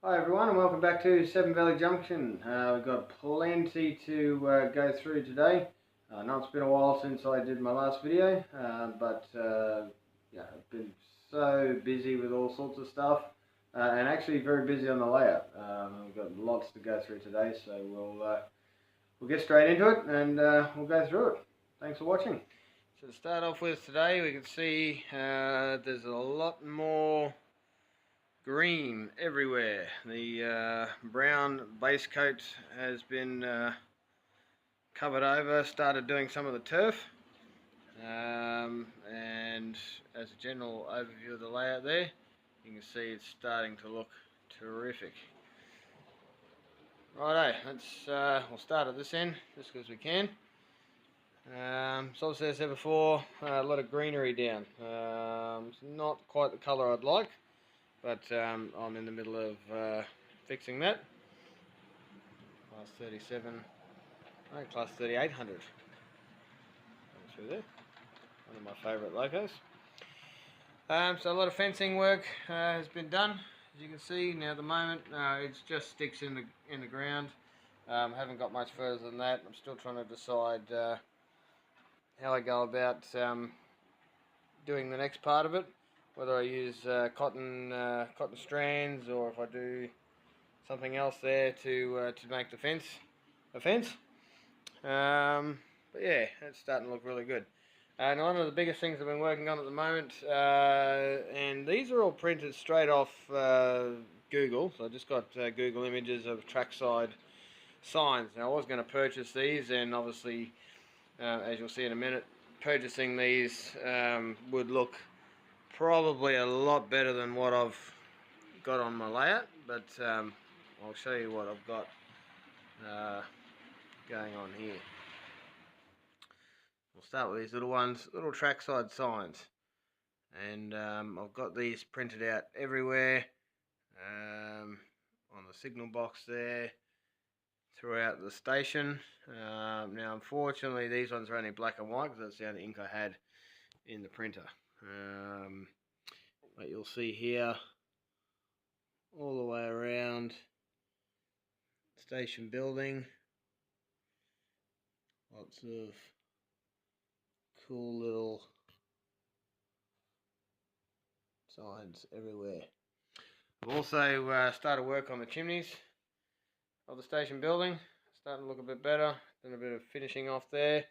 Hi everyone and welcome back to Severn Junction. We've got plenty to go through today. I know it's been a while since I did my last video, but yeah, I've been so busy with all sorts of stuff and actually very busy on the layout. We've got lots to go through today, so we'll get straight into it and we'll go through it. Thanks for watching. So to start off with today, we can see there's a lot more green everywhere. The brown base coat has been covered over, started doing some of the turf, and as a general overview of the layout there, you can see it's starting to look terrific. Righto, we'll start at this end just because we can. So obviously, as I said before, a lot of greenery down. It's not quite the colour I'd like, but I'm in the middle of fixing that. Class 37, no, class 3800. Through there, one of my favourite locos. So a lot of fencing work has been done. As you can see now, at the moment it just sticks in the ground. Haven't got much further than that. I'm still trying to decide how I go about doing the next part of it. Whether I use cotton strands or if I do something else there to make the fence a fence. But yeah, it's starting to look really good. And one of the biggest things I've been working on at the moment, and these are all printed straight off Google. So I just got Google images of trackside signs. Now I was going to purchase these, and obviously, as you'll see in a minute, purchasing these would look probably a lot better than what I've got on my layout. But I'll show you what I've got going on here. We'll start with these little ones, little trackside signs, and I've got these printed out everywhere on the signal box there throughout the station. Now unfortunately these ones are only black and white because that's the only ink I had in the printer, but you'll see here all the way around station building, lots of cool little signs everywhere. I've also started work on the chimneys of the station building, starting to look a bit better, done a bit of finishing off there.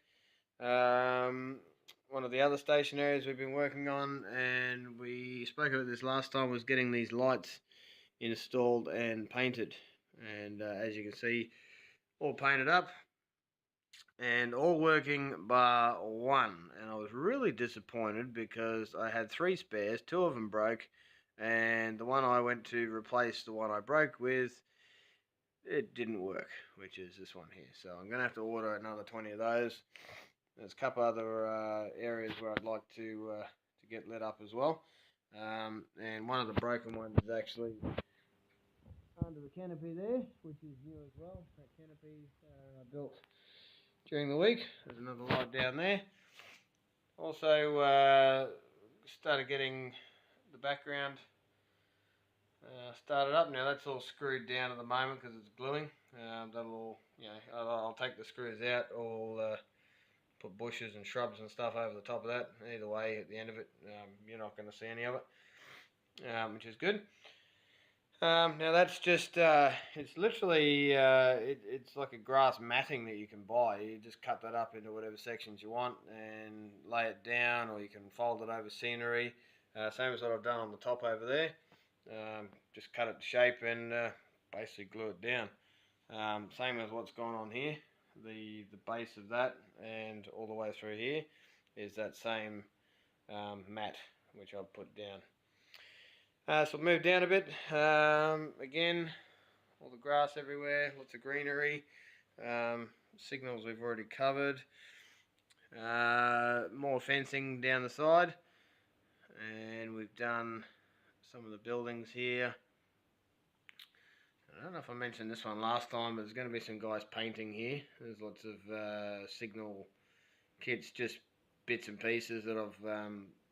One of the other station areas we've been working on, and we spoke about this last time, was getting these lights installed and painted, and as you can see, all painted up and all working bar one. And I was really disappointed because I had 3 spares, 2 of them broke, and the one I went to replace the one I broke with, it didn't work, which is this one here. So I'm going to have to order another 20 of those. There's a couple other areas where I'd like to get lit up as well. And one of the broken ones is actually under the canopy there, which is new as well. That canopy I built during the week. There's another light down there. Also started getting the background started up. Now that's all screwed down at the moment because it's gluing. That'll, I'll take the screws out, or put bushes and shrubs and stuff over the top of that. Either way, at the end of it, you're not going to see any of it, which is good. Now that's just, it's literally, it's like a grass matting that you can buy. You just cut that up into whatever sections you want and lay it down, or you can fold it over scenery. Same as what I've done on the top over there. Just cut it to shape and basically glue it down. Same as what's going on here. The base of that and all the way through here is that same mat which I've put down. So I'll move down a bit. Again, all the grass everywhere, lots of greenery. Signals we've already covered. More fencing down the side, and we've done some of the buildings here. I don't know if I mentioned this one last time, but there's going to be some guys painting here. There's lots of signal kits, just bits and pieces that I've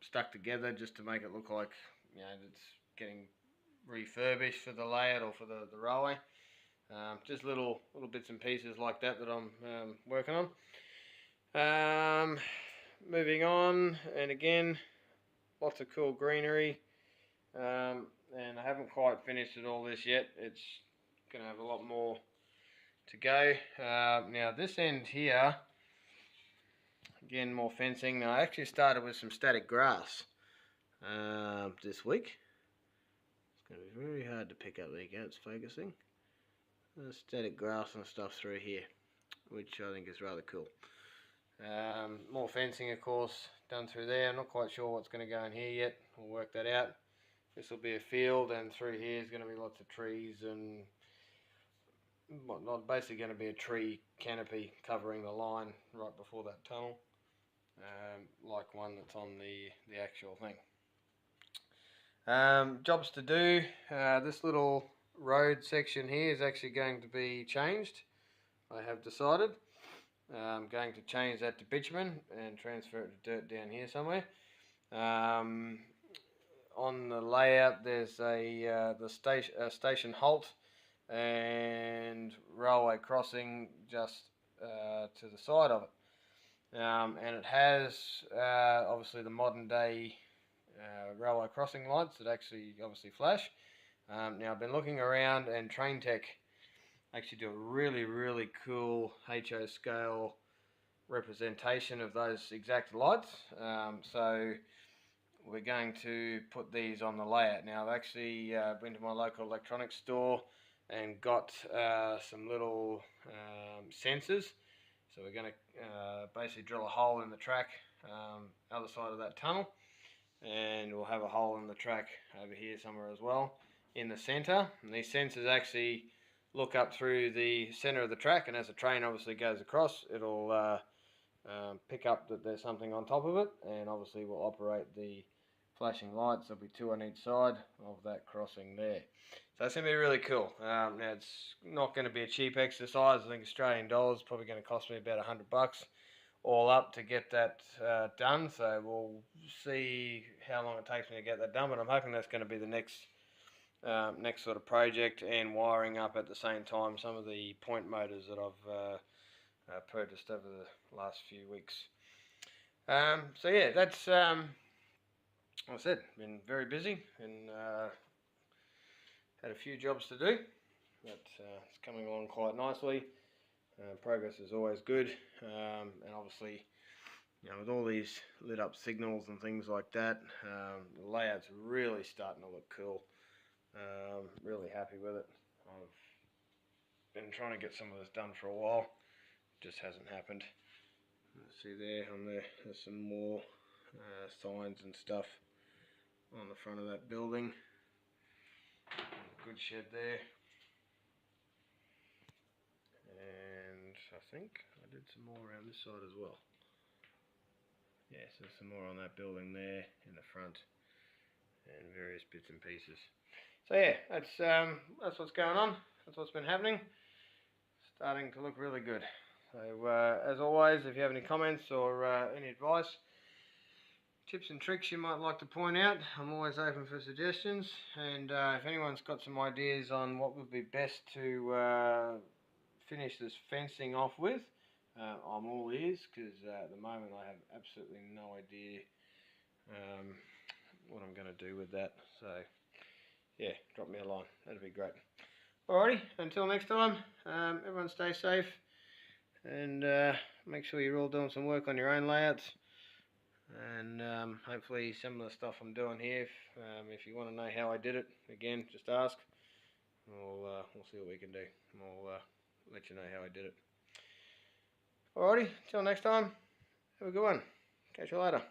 stuck together just to make it look like, it's getting refurbish for the layout or for the railway. Just little bits and pieces like that I'm working on. Moving on, and again, lots of cool greenery. And I haven't quite finished it all this yet. It's going to have a lot more to go. Now this end here, again, more fencing. Now I actually started with some static grass this week. It's going to be very hard to pick up. There you go, it's focusing. Static grass and stuff through here, which I think is rather cool. More fencing, of course, done through there. I'm not quite sure what's going to go in here yet. We'll work that out. This will be a field, and through here is going to be lots of trees and whatnot. Basically going to be a tree canopy covering the line right before that tunnel, like one that's on the actual thing. Jobs to do. This little road section here is actually going to be changed. I have decided. I'm going to change that to bitumen and transfer it to dirt down here somewhere. On the layout, there's the station halt and railway crossing just to the side of it, and it has obviously the modern day railway crossing lights that actually obviously flash. Now I've been looking around, and Train Tech actually do a really cool HO scale representation of those exact lights. So we're going to put these on the layout. Now I've actually been to my local electronics store and got some little sensors. So we're going to basically drill a hole in the track other side of that tunnel, and we'll have a hole in the track over here somewhere as well in the center. And these sensors actually look up through the center of the track, and as the train obviously goes across, it'll pick up that there's something on top of it, and obviously will operate the flashing lights. There'll be two on each side of that crossing there. So that's going to be really cool. Now it's not going to be a cheap exercise. I think Australian dollars probably going to cost me about $100 all up to get that done. So we'll see how long it takes me to get that done, but I'm hoping that's going to be the next sort of project, and wiring up at the same time some of the point motors that I've purchased over the last few weeks. So yeah, that's like I said, been very busy and had a few jobs to do, but it's coming along quite nicely. Progress is always good, and obviously, you know, with all these lit up signals and things like that, the layout's really starting to look cool. Really happy with it. I've been trying to get some of this done for a while, just hasn't happened. See there on there, there's some more signs and stuff on the front of that building. Good shed there. And I think I did some more around this side as well. Yes, there's some more on that building there in the front, and various bits and pieces. So yeah, that's what's going on. That's what's been happening. Starting to look really good. So as always, if you have any comments or any advice, tips and tricks you might like to point out, I'm always open for suggestions. And if anyone's got some ideas on what would be best to finish this fencing off with, I'm all ears, because at the moment I have absolutely no idea what I'm going to do with that. So yeah, drop me a line, that'd be great. Alrighty, until next time, everyone stay safe, and make sure you're all doing some work on your own layouts, and hopefully some of the stuff I'm doing here, if you want to know how I did it, again, just ask. We'll see what we can do. We'll let you know how I did it. Alrighty, till next time, have a good one. Catch you later.